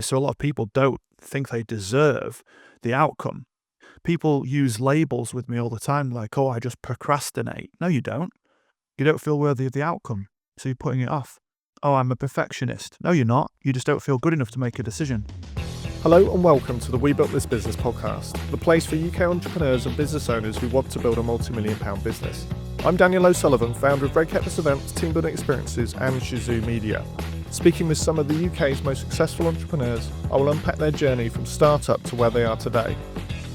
So a lot of people don't think they deserve the outcome. People use labels with me all the time, like, oh, I just procrastinate. No, you don't. You don't feel worthy of the outcome, so you're putting it off. Oh, I'm a perfectionist. No, you're not. You just don't feel good enough to make a decision. Hello and welcome to the We Built This Business podcast, the place for UK entrepreneurs and business owners who want to build a multi-million pound business. I'm Daniel O'Sullivan, founder of Red Kettles Events, Team Building Experiences and Shazoo Media. Speaking with some of the UK's most successful entrepreneurs, I will unpack their journey from startup to where they are today.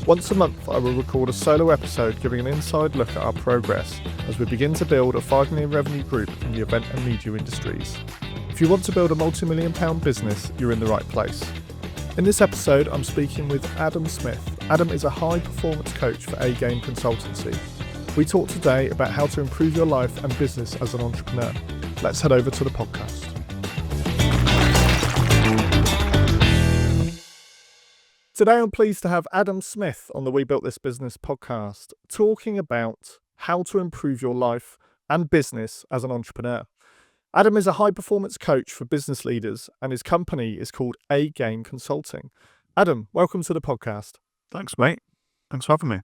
Once a month, I will record a solo episode giving an inside look at our progress as we begin to build a $5 million revenue group in the event and media industries. If you want to build a multi-million pound business, you're in the right place. In this episode, I'm speaking with Adam Smith. Adam is a high-performance coach for A-Game Consultancy. We talk today about how to improve your life and business as an entrepreneur. Let's head over to the podcast. Today, I'm pleased to have Adam Smith on the We Built This Business podcast, talking about how to improve your life and business as an entrepreneur. Adam is a high-performance coach for business leaders, and his company is called A-Game Consulting. Adam, welcome to the podcast. Thanks, mate. Thanks for having me.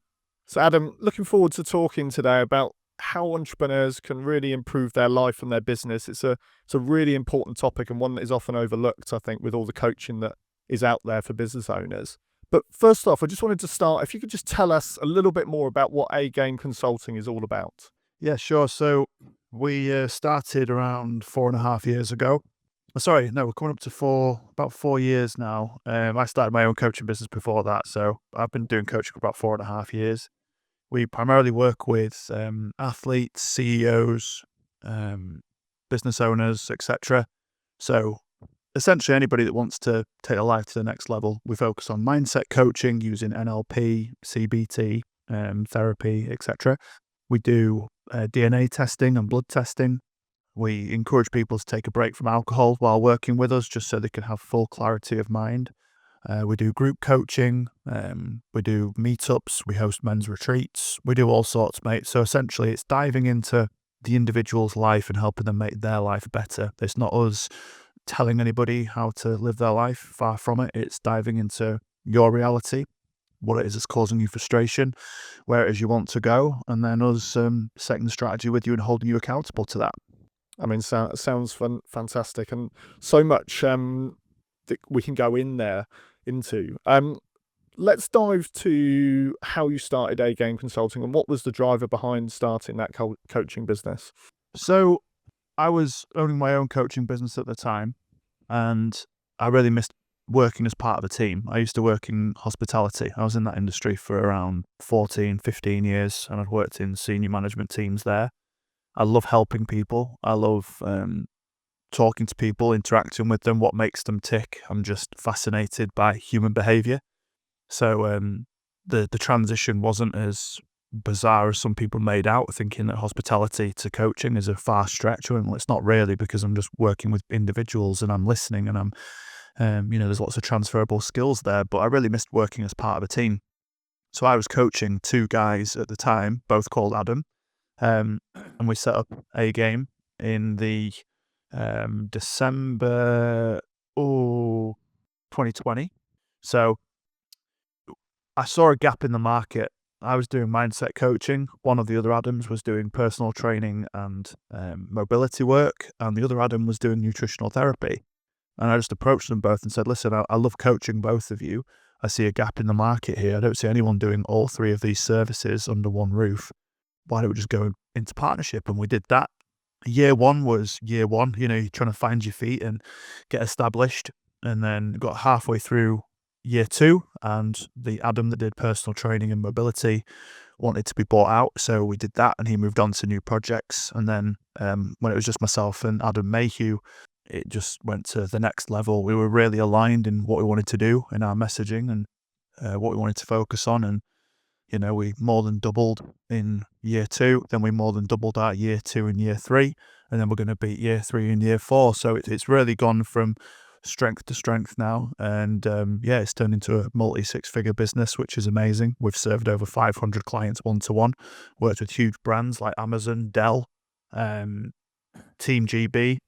So, Adam, looking forward to talking today about how entrepreneurs can really improve their life and their business. It's a really important topic and one that is often overlooked, I think, with all the coaching that is out there for business owners. But first off, I just wanted to start, if you could just tell us a little bit more about what A-Game Consulting is all about. Yeah, sure. So we started around 4.5 years ago. Sorry, no, we're coming up to about 4 years now. I started my own coaching business before that, so I've been doing coaching for about 4.5 years. We primarily work with athletes, CEOs, business owners, etc. So essentially anybody that wants to take their life to the next level. We focus on mindset coaching using NLP, CBT, therapy, etc. We do DNA testing and blood testing. We encourage people to take a break from alcohol while working with us, just so they can have full clarity of mind. We do group coaching. We do meetups. We host men's retreats. We do all sorts, mate. So essentially it's diving into the individual's life and helping them make their life better. It's not us telling anybody how to live their life, far from it. It's diving into your reality, what it is that's causing you frustration, where it is you want to go, and then us setting the strategy with you and holding you accountable to that. I mean, sounds fantastic, and so much that we can go into. Let's dive to how you started A-Game Consulting and what was the driver behind starting that coaching business. So I was owning my own coaching business at the time, and I really missed working as part of a team. I used to work in hospitality. I was in that industry for around 14, 15 years, and I'd worked in senior management teams there. I love helping people. I love talking to people, interacting with them, what makes them tick. I'm just fascinated by human behaviour. So the transition wasn't as bizarre as some people made out, thinking that hospitality to coaching is a far stretch. Well, it's not really, because I'm just working with individuals and I'm listening and I'm, there's lots of transferable skills there, but I really missed working as part of a team. So I was coaching 2 guys at the time, both called Adam, and we set up A-Game in the December 2020. So I saw a gap in the market. I was doing mindset coaching. One of the other Adams was doing personal training and mobility work, and the other Adam was doing nutritional therapy. And I just approached them both and said, listen, I love coaching both of you. I see a gap in the market here. I don't see anyone doing all 3 of these services under one roof. Why don't we just go into partnership? And we did that. Year one was year one. You're trying to find your feet and get established. And then got halfway through year 2, and the Adam that did personal training and mobility wanted to be bought out, so we did that, and he moved on to new projects. And then when it was just myself and Adam Mayhew, it just went to the next level. We were really aligned in what we wanted to do in our messaging and what we wanted to focus on, and we more than doubled in year 2, then we more than doubled our year 2 and year 3, and then we're going to beat year 3 and year 4. So it's really gone from strength to strength now, and it's turned into a multi-6-figure business, which is amazing. We've served over 500 clients one-to-one, worked with huge brands like Amazon, Dell, Team GB,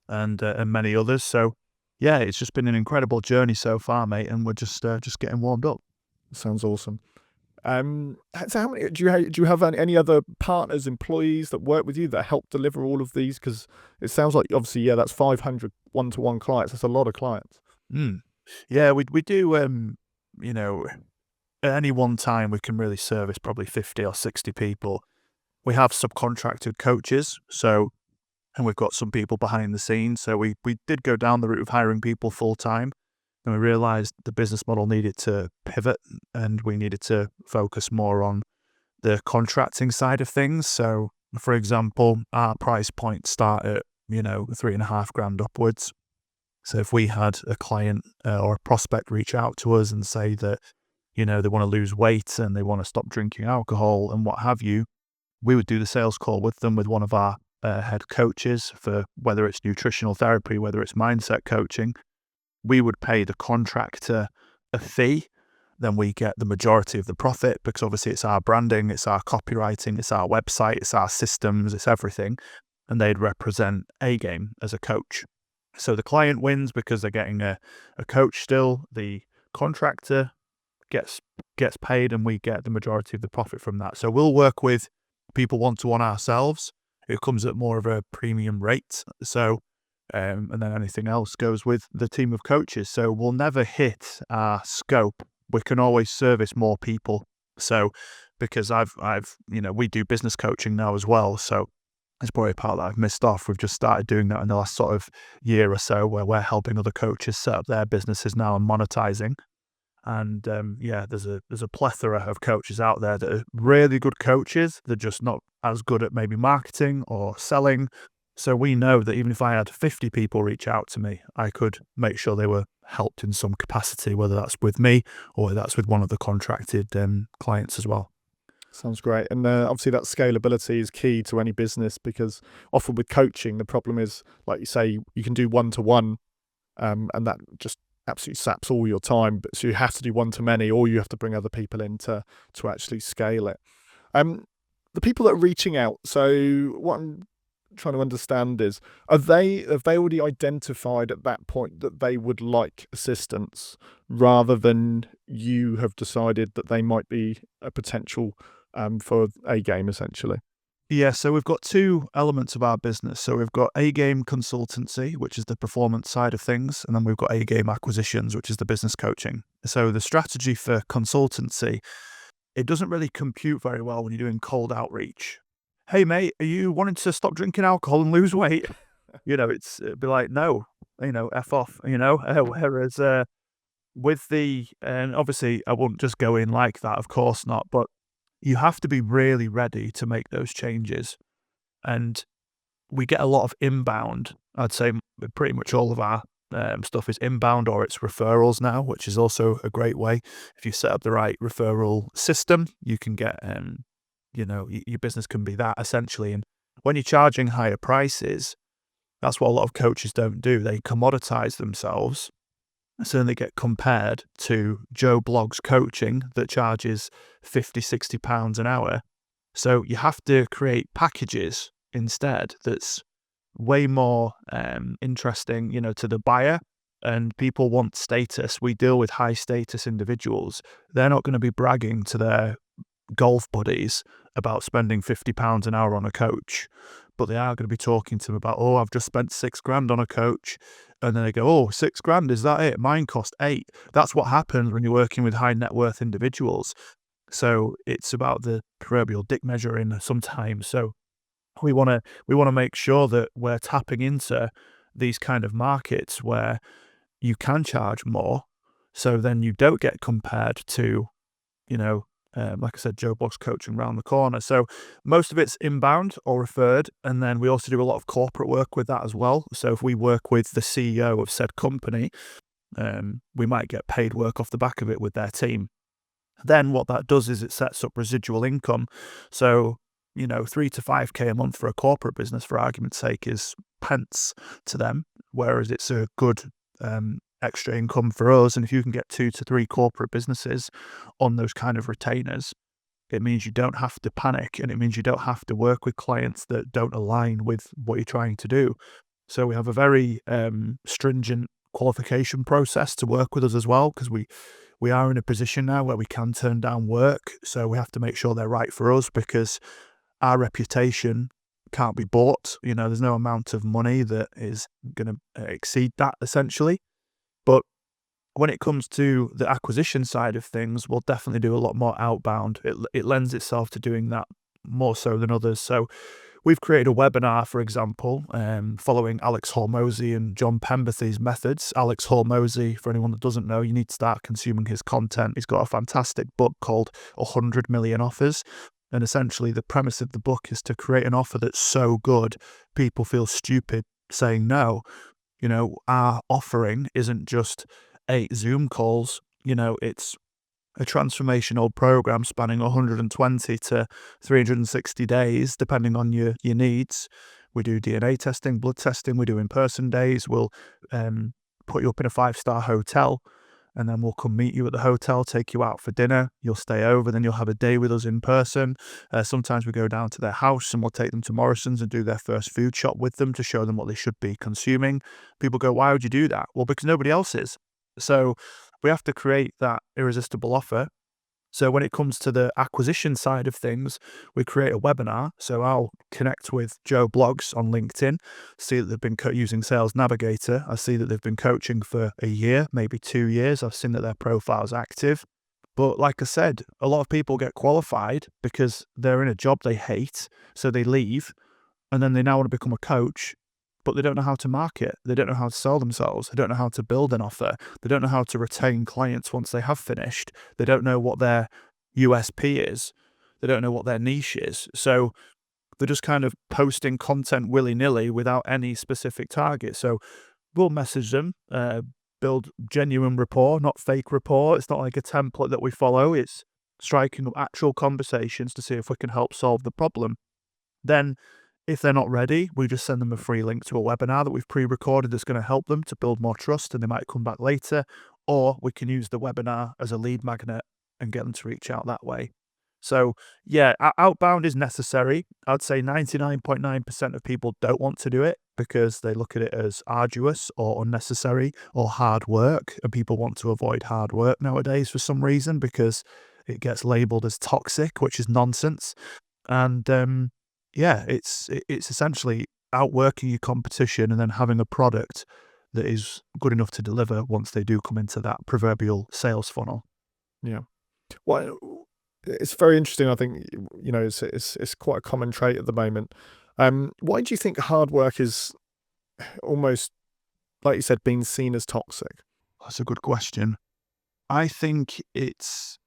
and many others. So yeah, it's just been an incredible journey so far, mate, and we're just getting warmed up. Sounds awesome. So how many do you have any other partners, employees that work with you that help deliver all of these? Because it sounds like obviously, yeah, that's 500 one-to-one clients. That's a lot of clients. Mm. Yeah, we do. You know, at any one time, we can really service probably 50 or 60 people. We have subcontracted coaches, so and we've got some people behind the scenes. So we did go down the route of hiring people full time, and we realised the business model needed to pivot, and we needed to focus more on the contracting side of things. So, for example, our price points start at 3.5 grand upwards. So if we had a client or a prospect reach out to us and say that they want to lose weight and they want to stop drinking alcohol and what have you, we would do the sales call with them with one of our head coaches for whether it's nutritional therapy, whether it's mindset coaching. We would pay the contractor a fee. Then we get the majority of the profit because obviously it's our branding, it's our copywriting, it's our website, it's our systems, it's everything. And they'd represent A-Game as a coach. So the client wins because they're getting a coach still. The contractor gets paid and we get the majority of the profit from that. So we'll work with people one-to-one ourselves. It comes at more of a premium rate. So, and then anything else goes with the team of coaches. So we'll never hit our scope. We can always service more people. So because we do business coaching now as well. So it's probably a part that I've missed off. We've just started doing that in the last sort of year or so where we're helping other coaches set up their businesses now and monetizing. And there's a plethora of coaches out there that are really good coaches. They're just not as good at maybe marketing or selling. So we know that even if I had 50 people reach out to me, I could make sure they were helped in some capacity, whether that's with me or whether that's with one of the contracted clients as well. Sounds great. And obviously that scalability is key to any business because often with coaching, the problem is, like you say, you can do one-to-one and that just absolutely saps all your time. But so you have to do one-to-many or you have to bring other people in to actually scale it. The people that are reaching out, so what I'm trying to understand is, have they already identified at that point that they would like assistance rather than you have decided that they might be a potential for A-Game essentially? Yeah, so we've got two elements of our business. So we've got A-Game Consultancy, which is the performance side of things, and then we've got A-Game Acquisitions, which is the business coaching. So the strategy for consultancy, it doesn't really compute very well when you're doing cold outreach. Hey mate, are you wanting to stop drinking alcohol and lose weight? It'd be like, no, F off, whereas with and obviously I wouldn't just go in like that, of course not, but you have to be really ready to make those changes. And we get a lot of inbound. I'd say pretty much all of our stuff is inbound or it's referrals now, which is also a great way. If you set up the right referral system, you can get, your business can be that essentially. And when you're charging higher prices, that's what a lot of coaches don't do. They commoditize themselves. So then they get compared to Joe Blogg's coaching that charges £50-60 an hour. So you have to create packages instead that's way more interesting, to the buyer. And people want status. We deal with high status individuals. They're not going to be bragging to their golf buddies about spending £50 an hour on a coach, but they are going to be talking to them about, oh, I've just spent £6,000 on a coach. And then they go, oh, £6,000, is that it? Mine cost 8. That's what happens when you're working with high net worth individuals. So it's about the proverbial dick measuring sometimes. So we want to make sure that we're tapping into these kind of markets where you can charge more. So then you don't get compared to, like I said, Joe Blogg's coaching around the corner. So most of it's inbound or referred. And then we also do a lot of corporate work with that as well. So if we work with the CEO of said company, we might get paid work off the back of it with their team. Then what that does is it sets up residual income. So, 3 to 5K a month for a corporate business, for argument's sake, is pence to them, whereas it's a good extra income for us. And if you can get 2 to 3 corporate businesses on those kind of retainers, it means you don't have to panic, and it means you don't have to work with clients that don't align with what you're trying to do. So we have a very stringent qualification process to work with us as well, because we are in a position now where we can turn down work. So we have to make sure they're right for us, because our reputation can't be bought. There's no amount of money that is going to exceed that, essentially. But when it comes to the acquisition side of things, we'll definitely do a lot more outbound. It lends itself to doing that more so than others. So we've created a webinar, for example, following Alex Hormozy and John Pemberthy's methods. Alex Hormozy, for anyone that doesn't know, you need to start consuming his content. He's got a fantastic book called 100 Million Offers. And essentially the premise of the book is to create an offer that's so good, people feel stupid saying no. Our offering isn't just 8 Zoom calls. It's a transformational program spanning 120 to 360 days, depending on your needs. We do DNA testing, blood testing, we do in-person days. We'll put you up in a 5-star hotel, and then we'll come meet you at the hotel, take you out for dinner. You'll stay over, then you'll have a day with us in person. Sometimes we go down to their house and we'll take them to Morrison's and do their first food shop with them to show them what they should be consuming. People go, why would you do that? Well, because nobody else is. So we have to create that irresistible offer. So when it comes to the acquisition side of things, we create a webinar. So I'll connect with Joe Blogs on LinkedIn, see that they've been using Sales Navigator. I see that they've been coaching for a year, maybe 2 years. I've seen that their profile's active. But like I said, a lot of people get qualified because they're in a job they hate, so they leave, and then they now want to become a coach, but they don't know how to market. They don't know how to sell themselves. They don't know how to build an offer. They don't know how to retain clients once they have finished. They don't know what their USP is. They don't know what their niche is. So they're just kind of posting content willy-nilly without any specific target. So we'll message them, build genuine rapport, not fake rapport. It's not like a template that we follow. It's striking up actual conversations to see if we can help solve the problem. Then, if they're not ready, we just send them a free link to a webinar that we've pre-recorded that's going to help them to build more trust, and they might come back later. Or we can use the webinar as a lead magnet and get them to reach out that way. So yeah, outbound is necessary. I'd say 99.9% of people don't want to do it because they look at it as arduous or unnecessary or hard work. And people want to avoid hard work nowadays for some reason because it gets labeled as toxic, which is nonsense. And it's essentially outworking your competition and then having a product that is good enough to deliver once they do come into that proverbial sales funnel. Yeah. Well, it's very interesting. I think, it's quite a common trait at the moment. Why do you think hard work is almost, like you said, being seen as toxic? That's a good question. I think it's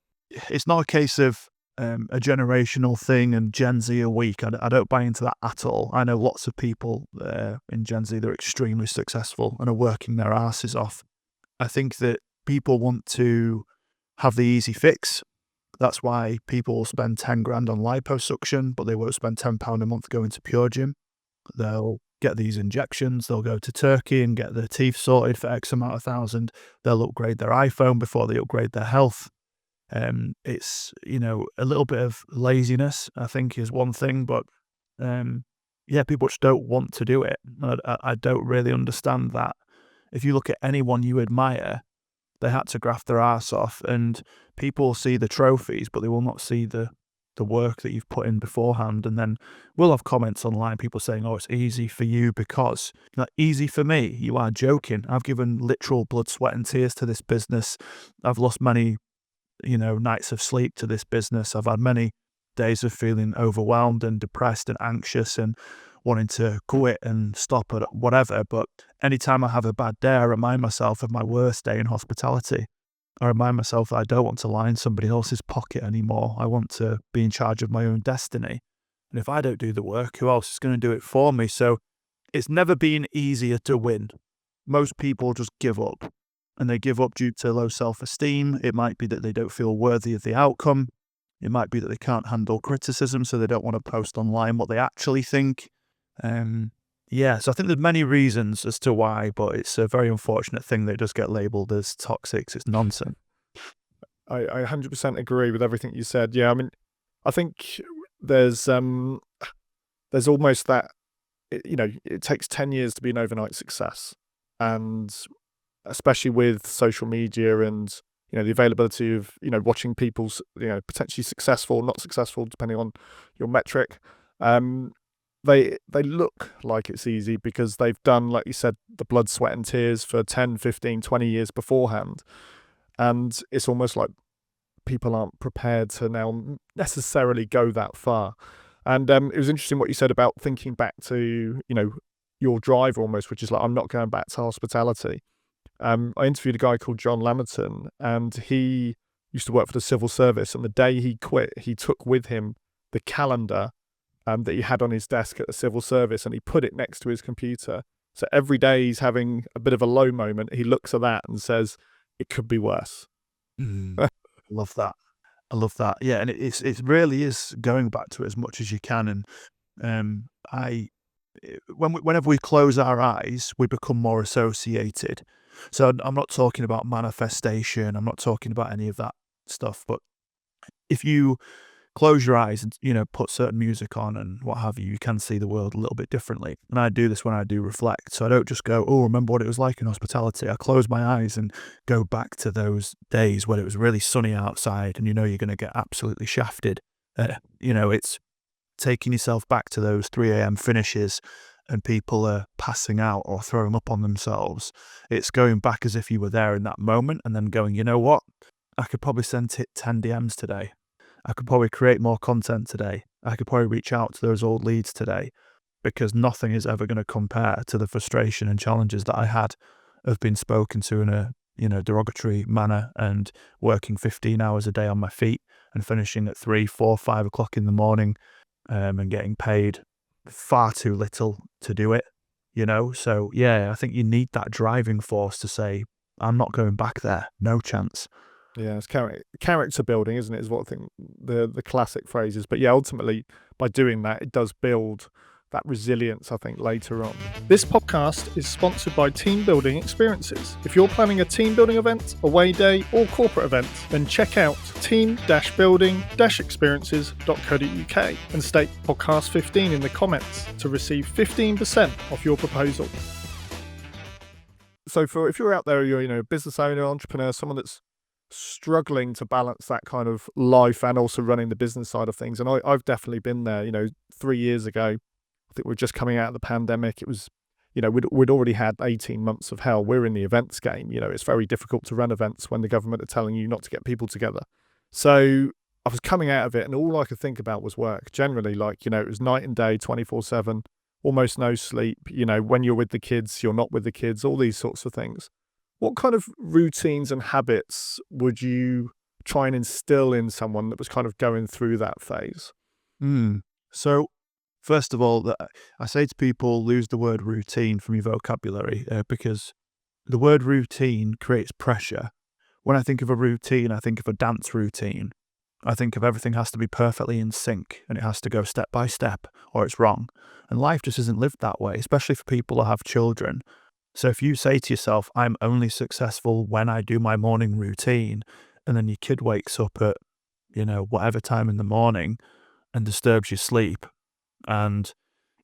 not a case of a generational thing and Gen Z are weak. I don't buy into that at all. I know lots of people in Gen Z that are extremely successful and are working their asses off. I think that people want to have the easy fix. That's why people will spend 10 grand on liposuction, but they won't spend £10 a month going to Pure Gym. They'll get these injections. They'll go to Turkey and get their teeth sorted for X amount of thousand. They'll upgrade their iPhone before they upgrade their health. It's, a little bit of laziness, I think, is one thing, but people just don't want to do it. I don't really understand that. If you look at anyone you admire, they had to graft their arse off, and people see the trophies, but they will not see the work that you've put in beforehand. And then we'll have comments online, people saying, oh, it's easy for you because, easy for me? You are joking. I've given literal blood, sweat and tears to this business. I've lost many nights of sleep to this business. I've had many days of feeling overwhelmed and depressed and anxious and wanting to quit and stop at whatever. But anytime I have a bad day, I remind myself of my worst day in hospitality. I remind myself that I don't want to line somebody else's pocket anymore. I want to be in charge of my own destiny. And if I don't do the work, who else is going to do it for me? So it's never been easier to win. Most people just give up. And they give up due to low self-esteem. It might be that they don't feel worthy of the outcome. It might be that they can't handle criticism, so they don't want to post online what they actually think. So I think there's many reasons as to why, but it's a very unfortunate thing that it does get labelled as toxic. It's nonsense. I 100% agree with everything you said. Yeah, I mean, I think there's almost that, it takes 10 years to be an overnight success. And especially with social media and, the availability of, watching people's, potentially successful, not successful, depending on your metric. They look like it's easy because they've done, like you said, the blood, sweat and tears for 10, 15, 20 years beforehand. And it's almost like people aren't prepared to now necessarily go that far. And it was interesting what you said about thinking back to, your drive almost, which is like, I'm not going back to hospitality. I interviewed a guy called John Lamerton, and he used to work for the civil service. And the day he quit, he took with him the calendar that he had on his desk at the civil service, and he put it next to his computer. So every day he's having a bit of a low moment, he looks at that and says, it could be worse. Love that. I love that. Yeah, and it really is going back to it as much as you can. And whenever we close our eyes, we become more associated. So I'm not talking about manifestation. I'm not talking about any of that stuff. But if you close your eyes and, put certain music on and what have you, you can see the world a little bit differently. And I do this when I do reflect. So I don't just go, oh, remember what it was like in hospitality. I close my eyes and go back to those days when it was really sunny outside and you're going to get absolutely shafted. It's taking yourself back to those 3 a.m. finishes and people are passing out or throwing up on themselves. It's going back as if you were there in that moment and then going, you know what? I could probably send 10 DMs today. I could probably create more content today. I could probably reach out to those old leads today, because nothing is ever going to compare to the frustration and challenges that I had of being spoken to in a derogatory manner and working 15 hours a day on my feet and finishing at 3, 4, 5 o'clock in the morning and getting paid far too little to do it, So, yeah, I think you need that driving force to say, I'm not going back there. No chance. Yeah, it's character building, isn't it? Is what I think the classic phrase is. But yeah, ultimately, by doing that, it does build that resilience, I think, later on. This podcast is sponsored by Team Building Experiences. If you're planning a team building event, away day, or corporate event, then check out team-building-experiences.co.uk and state podcast 15 in the comments to receive 15% off your proposal. So if you're out there, you're a business owner, entrepreneur, someone that's struggling to balance that kind of life and also running the business side of things. And I've definitely been there, 3 years ago. I think we're just coming out of the pandemic. It was, we'd already had 18 months of hell. We're in the events game. It's very difficult to run events when the government are telling you not to get people together. So I was coming out of it and all I could think about was work. Generally, it was night and day, 24/7, almost no sleep. When you're with the kids, you're not with the kids, all these sorts of things. What kind of routines and habits would you try and instill in someone that was kind of going through that phase? So, first of all, I say to people, lose the word routine from your vocabulary because the word routine creates pressure. When I think of a routine, I think of a dance routine. I think of everything has to be perfectly in sync and it has to go step by step or it's wrong. And life just isn't lived that way, especially for people who have children. So if you say to yourself, I'm only successful when I do my morning routine, and then your kid wakes up at, whatever time in the morning and disturbs your sleep, and,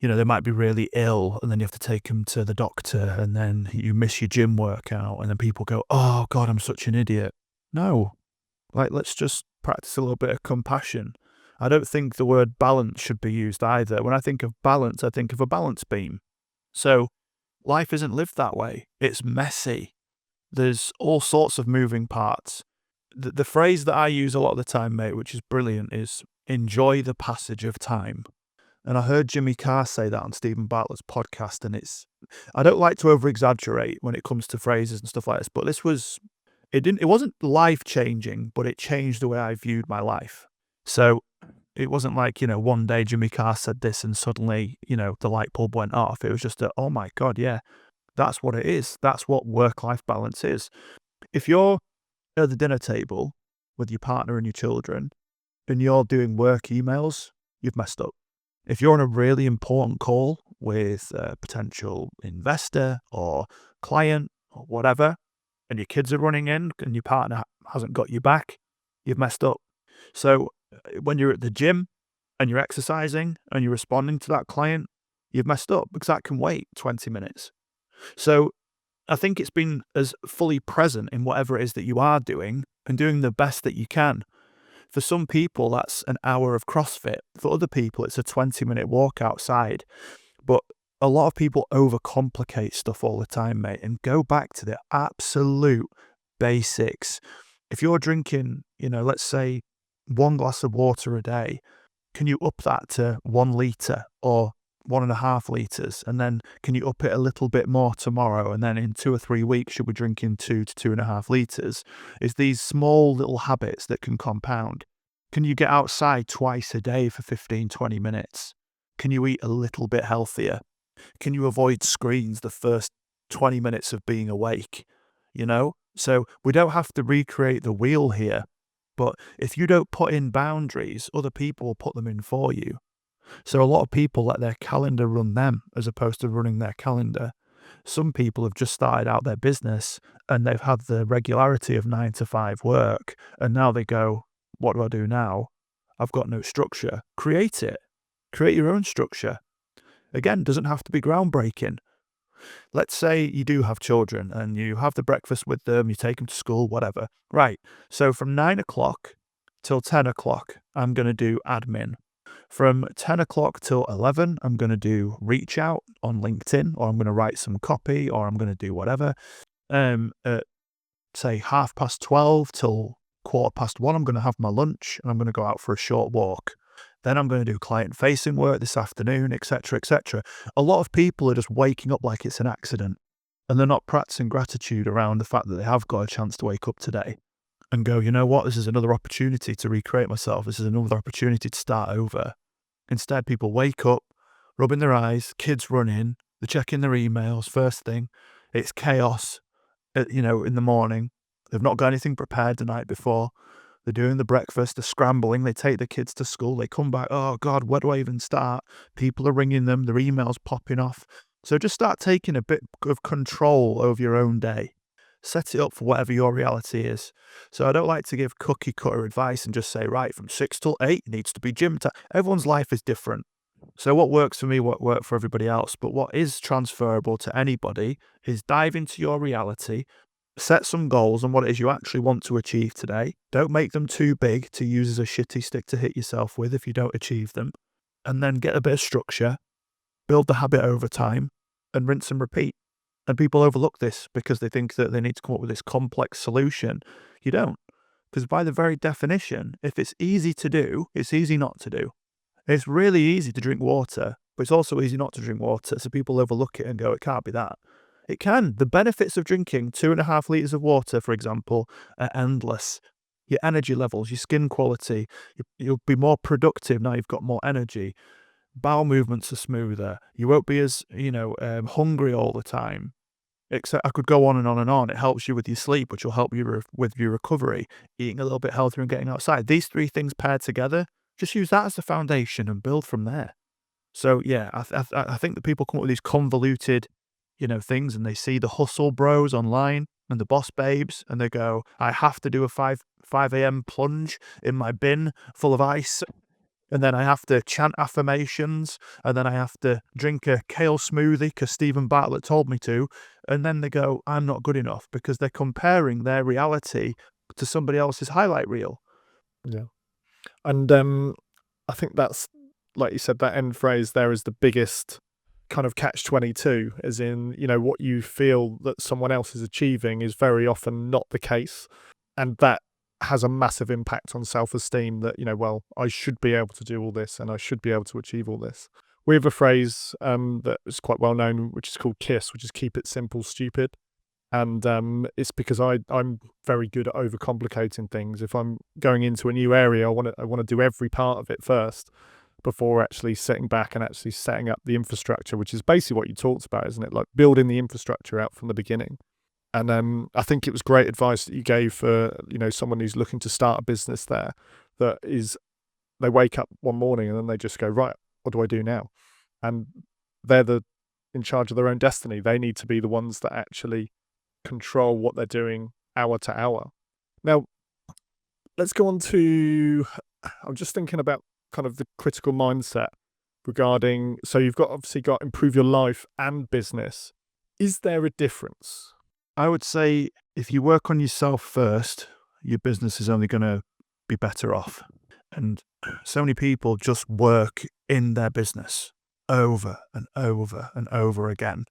they might be really ill, and then you have to take them to the doctor, and then you miss your gym workout, and then people go, oh God, I'm such an idiot. No, let's just practice a little bit of compassion. I don't think the word balance should be used either. When I think of balance, I think of a balance beam. So life isn't lived that way. It's messy. There's all sorts of moving parts. The phrase that I use a lot of the time, mate, which is brilliant, is enjoy the passage of time. And I heard Jimmy Carr say that on Stephen Bartlett's podcast, and I don't like to over-exaggerate when it comes to phrases and stuff like this, but it wasn't life-changing, but it changed the way I viewed my life. So it wasn't like, one day Jimmy Carr said this and suddenly, the light bulb went off. It was just oh my God, yeah, that's what it is. That's what work-life balance is. If you're at the dinner table with your partner and your children and you're doing work emails, you've messed up. If you're on a really important call with a potential investor or client or whatever, and your kids are running in and your partner hasn't got you back, you've messed up. So when you're at the gym and you're exercising and you're responding to that client, you've messed up because that can wait 20 minutes. So I think it's been as fully present in whatever it is that you are doing and doing the best that you can. For some people, that's an hour of CrossFit. For other people, it's a 20-minute walk outside. But a lot of people overcomplicate stuff all the time, mate, and go back to the absolute basics. If you're drinking, let's say 1 glass of water a day, can you up that to 1 litre or 1.5 litres? And then can you up it a little bit more tomorrow? And then in 2 or 3 weeks, you'll be drinking 2 to 2.5 litres. It's these small little habits that can compound. Can you get outside twice a day for 15, 20 minutes? Can you eat a little bit healthier? Can you avoid screens the first 20 minutes of being awake? So we don't have to recreate the wheel here. But if you don't put in boundaries, other people will put them in for you. So a lot of people let their calendar run them as opposed to running their calendar. Some people have just started out their business and they've had the regularity of 9 to 5 work. And now they go, what do I do now? I've got no structure. Create it. Create your own structure. Again, doesn't have to be groundbreaking. Let's say you do have children and you have the breakfast with them, you take them to school, whatever. Right, so from 9 o'clock till 10 o'clock, I'm going to do admin. From 10 o'clock till 11, I'm going to do reach out on LinkedIn, or I'm going to write some copy, or I'm going to do whatever. At, say, 12:30 till 1:15, I'm going to have my lunch and I'm going to go out for a short walk. Then I'm going to do client-facing work this afternoon, etc., etc. A lot of people are just waking up like it's an accident, and they're not practicing gratitude around the fact that they have got a chance to wake up today and go, you know what, this is another opportunity to recreate myself. This is another opportunity to start over. Instead, people wake up, rubbing their eyes, kids run in, they're checking their emails first thing. It's chaos, in the morning. They've not got anything prepared the night before. They're doing the breakfast, they're scrambling, they take the kids to school, they come back, oh God, where do I even start? People are ringing them, their emails popping off. So just start taking a bit of control over your own day. Set it up for whatever your reality is. So I don't like to give cookie cutter advice and just say, right, from 6 till 8 needs to be gym time. Everyone's life is different. So what works for me won't work for everybody else. But what is transferable to anybody is dive into your reality, set some goals on what it is you actually want to achieve today. Don't make them too big to use as a shitty stick to hit yourself with if you don't achieve them. And then get a bit of structure, build the habit over time, and rinse and repeat. And people overlook this because they think that they need to come up with this complex solution. You don't. Because by the very definition, if it's easy to do, it's easy not to do. It's really easy to drink water, but it's also easy not to drink water. So people overlook it and go, it can't be that. It can. The benefits of drinking 2.5 litres of water, for example, are endless. Your energy levels, your skin quality, you'll be more productive now you've got more energy. Bowel movements are smoother. You won't be as, hungry all the time. Except I could go on and on and on. It helps you with your sleep, which will help you with your recovery, eating a little bit healthier and getting outside. These 3 things paired together, just use that as the foundation and build from there. So yeah, I think that people come up with these convoluted things, and they see the hustle bros online and the boss babes, and they go, I have to do a 5 a.m. plunge in my bin full of ice, and then I have to chant affirmations, and then I have to drink a kale smoothie because Stephen Bartlett told me to, and then they go, I'm not good enough, because they're comparing their reality to somebody else's highlight reel. Yeah. And I think that's, like you said, that end phrase there is the biggest kind of catch-22, as in, what you feel that someone else is achieving is very often not the case. And that has a massive impact on self-esteem that, well, I should be able to do all this and I should be able to achieve all this. We have a phrase that is quite well known, which is called KISS, which is keep it simple, stupid. And it's because I'm very good at overcomplicating things. If I'm going into a new area, I want to do every part of it first before actually sitting back and actually setting up the infrastructure, which is basically what you talked about, isn't it? Like building the infrastructure out from the beginning. And I think it was great advice that you gave for, someone who's looking to start a business there, that is, they wake up one morning and then they just go, right, what do I do now? And they're in charge of their own destiny. They need to be the ones that actually control what they're doing hour to hour. Now, let's go on to, I'm just thinking about kind of the critical mindset regarding, so you've obviously got improve your life and business. Is there a difference? I would say if you work on yourself first, your business is only going to be better off. And so many people just work in their business over and over and over again.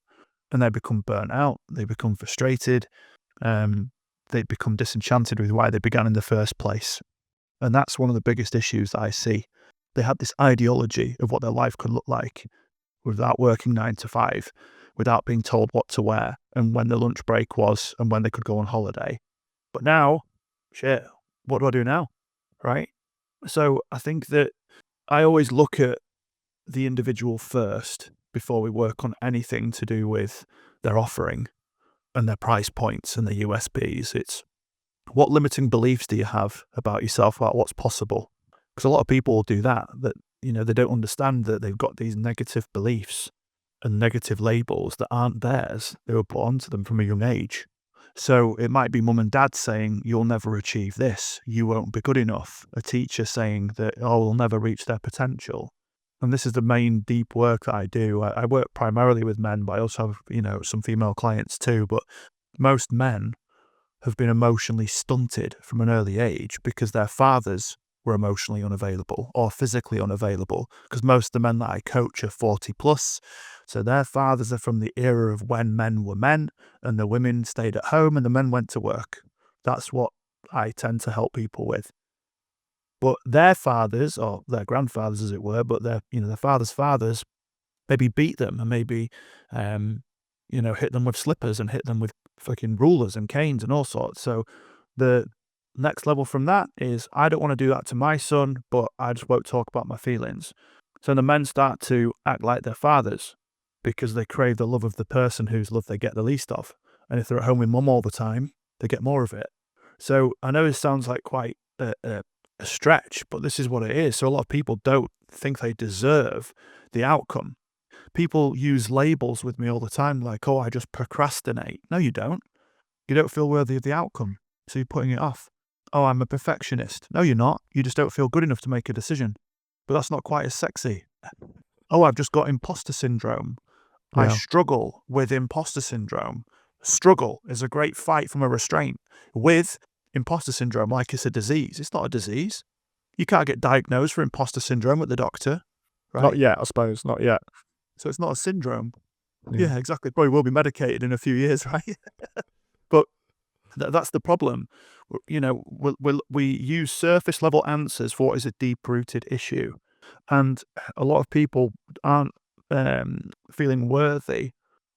And they become burnt out, they become frustrated, they become disenchanted with why they began in the first place. And that's one of the biggest issues that I see. They had this ideology of what their life could look like without working 9 to 5, without being told what to wear and when the lunch break was and when they could go on holiday. But now, shit, what do I do now? Right? So I think that I always look at the individual first before we work on anything to do with their offering and their price points and their USPs. It's what limiting beliefs do you have about yourself, about what's possible? Because a lot of people will do that, they don't understand that they've got these negative beliefs and negative labels that aren't theirs. They were put onto them from a young age. So it might be mum and dad saying, you'll never achieve this, you won't be good enough. A teacher saying that, oh, we'll never reach their potential. And this is the main deep work that I do. I work primarily with men, but I also have, some female clients too. But most men have been emotionally stunted from an early age because their fathers were emotionally unavailable or physically unavailable, because most of the men that I coach are 40 plus. So their fathers are from the era of when men were men and the women stayed at home and the men went to work. That's what I tend to help people with. But their fathers, or their grandfathers as it were, but their fathers maybe beat them and maybe, hit them with slippers and hit them with fucking rulers and canes and all sorts. So the next level from that is, I don't want to do that to my son, but I just won't talk about my feelings. So the men start to act like their fathers because they crave the love of the person whose love they get the least of. And if they're at home with mum all the time, they get more of it. So I know this sounds like quite a stretch, but this is what it is. So a lot of people don't think they deserve the outcome. People use labels with me all the time, like, oh, I just procrastinate. No, you don't. You don't feel worthy of the outcome, so you're putting it off. Oh, I'm a perfectionist. No, you're not. You just don't feel good enough to make a decision. But that's not quite as sexy. Oh, I've just got imposter syndrome. I Yeah. struggle with imposter syndrome. Struggle is a great fight from a restraint. With imposter syndrome, like it's a disease. It's not a disease. You can't get diagnosed for imposter syndrome at the doctor, right? Not yet, I suppose. Not yet. So it's not a syndrome. Yeah. Yeah, exactly. Probably will be medicated in a few years, right? But that's the problem. We use surface level answers for what is a deep rooted issue, and a lot of people aren't feeling worthy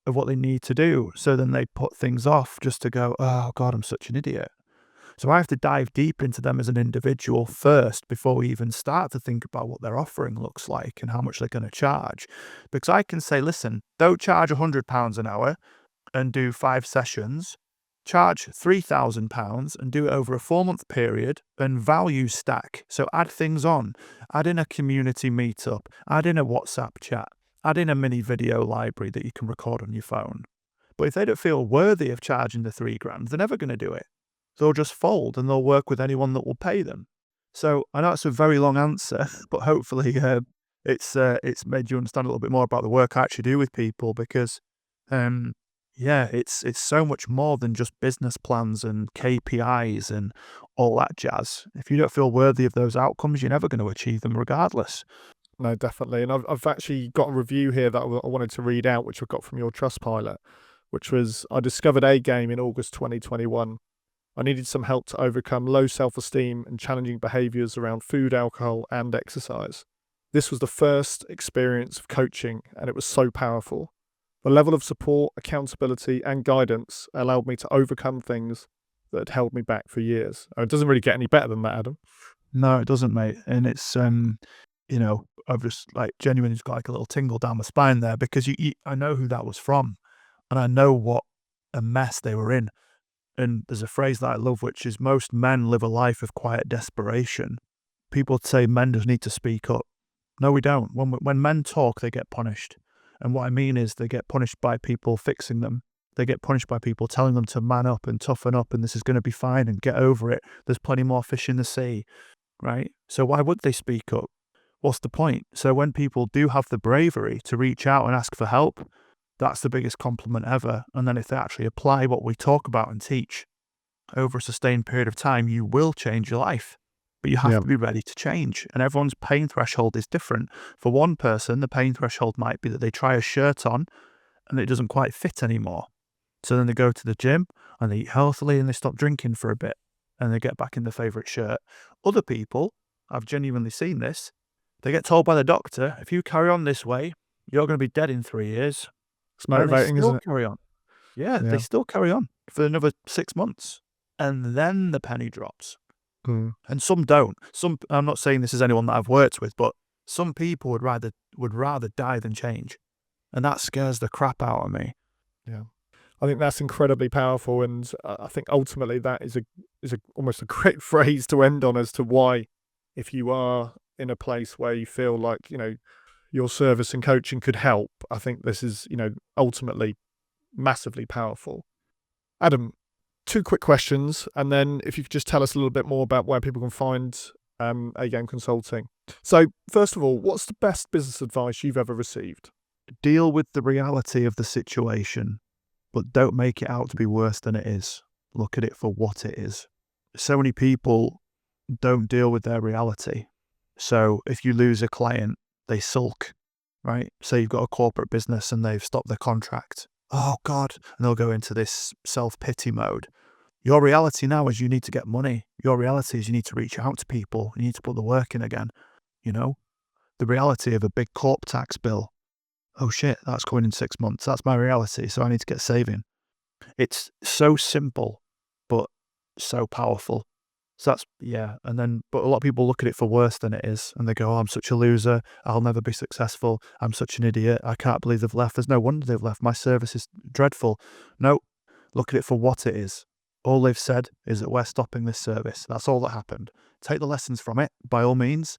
of what they need to do. So then they put things off just to go, oh God, I'm such an idiot. So I have to dive deep into them as an individual first before we even start to think about what their offering looks like and how much they're going to charge. Because I can say, listen, don't charge £100 an hour and do 5 sessions. Charge £3,000 and do it over a 4-month period and value stack. So add things on. Add in a community meetup. Add in a WhatsApp chat. Add in a mini video library that you can record on your phone. But if they don't feel worthy of charging the £3,000, they're never going to do it. They'll just fold and they'll work with anyone that will pay them. So I know it's a very long answer, but hopefully it's made you understand a little bit more about the work I actually do with people, because it's so much more than just business plans and KPIs and all that jazz. If you don't feel worthy of those outcomes, you're never going to achieve them regardless. No, definitely. And I've actually got a review here that I wanted to read out, which I got from your Trustpilot, which was, I discovered A-Game in August 2021. I needed some help to overcome low self-esteem and challenging behaviours around food, alcohol, and exercise. This was the first experience of coaching, and it was so powerful. The level of support, accountability, and guidance allowed me to overcome things that had held me back for years. It doesn't really get any better than that, Adam. No, it doesn't, mate. And it's I've just genuinely just got a little tingle down my spine there, because I know who that was from, and I know what a mess they were in. And there's a phrase that I love, which is, most men live a life of quiet desperation. People say men just need to speak up. No, we don't. When men talk, they get punished. And what I mean is, they get punished by people fixing them. They get punished by people telling them to man up and toughen up and this is going to be fine and get over it. There's plenty more fish in the sea, right? So why would they speak up? What's the point? So when people do have the bravery to reach out and ask for help, That's the biggest compliment ever. And then if they actually apply what we talk about and teach over a sustained period of time, you will change your life. But you have Yeah. to be ready to change. And everyone's pain threshold is different. For one person, the pain threshold might be that they try a shirt on and it doesn't quite fit anymore. So then they go to the gym and they eat healthily and they stop drinking for a bit and they get back in their favourite shirt. Other people, I've genuinely seen this, they get told by the doctor, if you carry on this way, you're going to be dead in 3 years. It's And they motivating, still isn't it? carry on. Yeah, Yeah. they still carry on for another 6 months. And then the penny drops. Mm. And some don't. I'm not saying this is anyone that I've worked with, but some people would rather die than change. And that scares the crap out of me. Yeah. I think that's incredibly powerful, and I think ultimately that is almost a great phrase to end on as to why, if you are in a place where you feel like, your service and coaching could help, I think this is, ultimately massively powerful. Adam, 2 quick questions, and then if you could just tell us a little bit more about where people can find A-Game Consulting. So first of all, what's the best business advice you've ever received? Deal with the reality of the situation, but don't make it out to be worse than it is. Look at it for what it is. So many people don't deal with their reality. So if you lose a client, they sulk, right? Say you've got a corporate business and they've stopped their contract. Oh God. And they'll go into this self-pity mode. Your reality now is you need to get money. Your reality is you need to reach out to people. You need to put the work in again. The reality of a big corp tax bill. Oh shit, that's coming in 6 months. That's my reality. So I need to get saving. It's so simple, but so powerful. So that's, but a lot of people look at it for worse than it is. And they go, oh, I'm such a loser. I'll never be successful. I'm such an idiot. I can't believe they've left. There's no wonder they've left. My service is dreadful. No, look at it for what it is. All they've said is that we're stopping this service. That's all that happened. Take the lessons from it, by all means.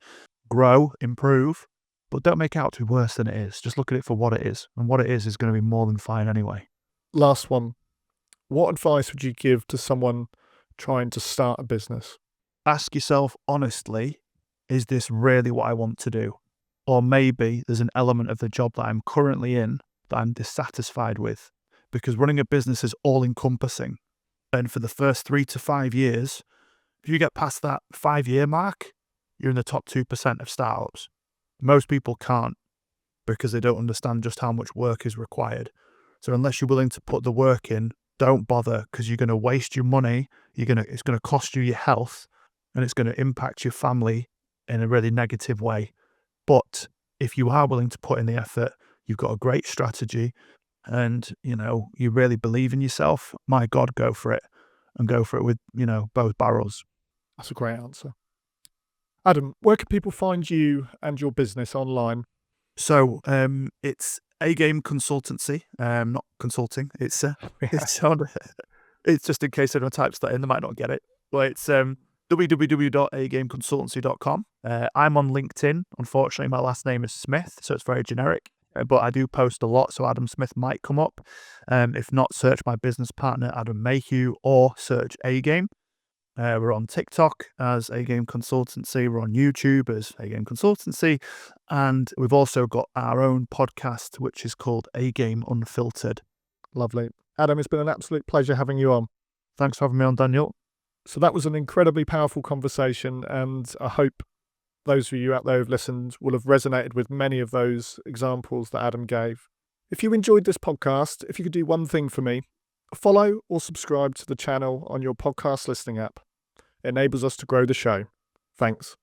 Grow, improve, but don't make it out to be worse than it is. Just look at it for what it is. And what it is going to be more than fine anyway. Last one. What advice would you give to someone trying to start a business? Ask yourself honestly, is this really what I want to do? Or maybe there's an element of the job that I'm currently in that I'm dissatisfied with, because running a business is all encompassing. And for the first 3 to 5 years, if you get past that 5-year mark, you're in the top 2% of startups. Most people can't because they don't understand just how much work is required. So unless you're willing to put the work in, don't bother, because you're going to waste your money. It's going to cost you your health, and it's going to impact your family in a really negative way. But if you are willing to put in the effort, you've got a great strategy, and you really believe in yourself, my God, go for it, and go for it with both barrels. That's a great answer. Adam, where can people find you and your business online? So it's A-Game Consultancy, not consulting. It's just in case anyone types that in, they might not get it. But it's www.agameconsultancy.com. I'm on LinkedIn. Unfortunately, my last name is Smith, so it's very generic. But I do post a lot, so Adam Smith might come up. If not, search my business partner, Adam Mayhew, or search A-Game. We're on TikTok as A-Game Consultancy. We're on YouTube as A-Game Consultancy. And we've also got our own podcast, which is called A-Game Unfiltered. Lovely. Adam, it's been an absolute pleasure having you on. Thanks for having me on, Daniel. So that was an incredibly powerful conversation, and I hope those of you out there who've listened will have resonated with many of those examples that Adam gave. If you enjoyed this podcast, if you could do one thing for me, follow or subscribe to the channel on your podcast listening app. It enables us to grow the show. Thanks.